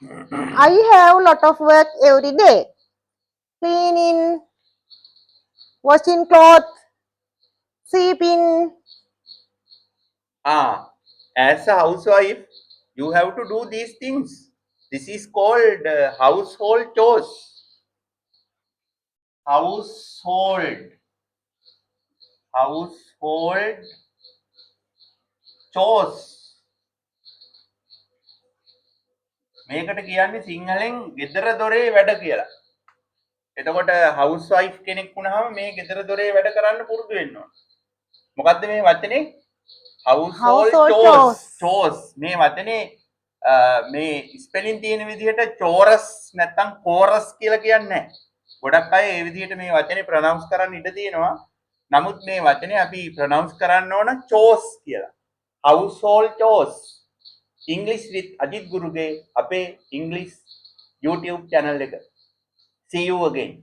I have lot of work every day. Cleaning, washing clothes, sweeping. As a housewife, you have to do these things. This is called household chores. Household. Household chores. මේකට කියන්නේ සිංහලෙන් ගෙදර දොරේ වැඩ කියලා. එතකොට housewife කෙනෙක් වුණාම මේ ගෙදර දොරේ වැඩ කරන්න පුරුදු වෙන්න ඕන. මොකද්ද මේ වචනේ? household chores. chores මේ වචනේ මේ ස්පෙලින් තියෙන විදිහට chorus නැත්නම් chorus කියලා කියන්නේ නැහැ. ගොඩක් අය ඒ විදිහට මේ වචනේ ප්‍රොනවුන්ස් කරන්න ඉඩ තියෙනවා. නමුත් මේ වචනේ අපි ප්‍රොනවුන්ස් කරන්න ඕන chores කියලා. household chores. English with Ajit Guruge අපේ English YouTube channel එක. See you again.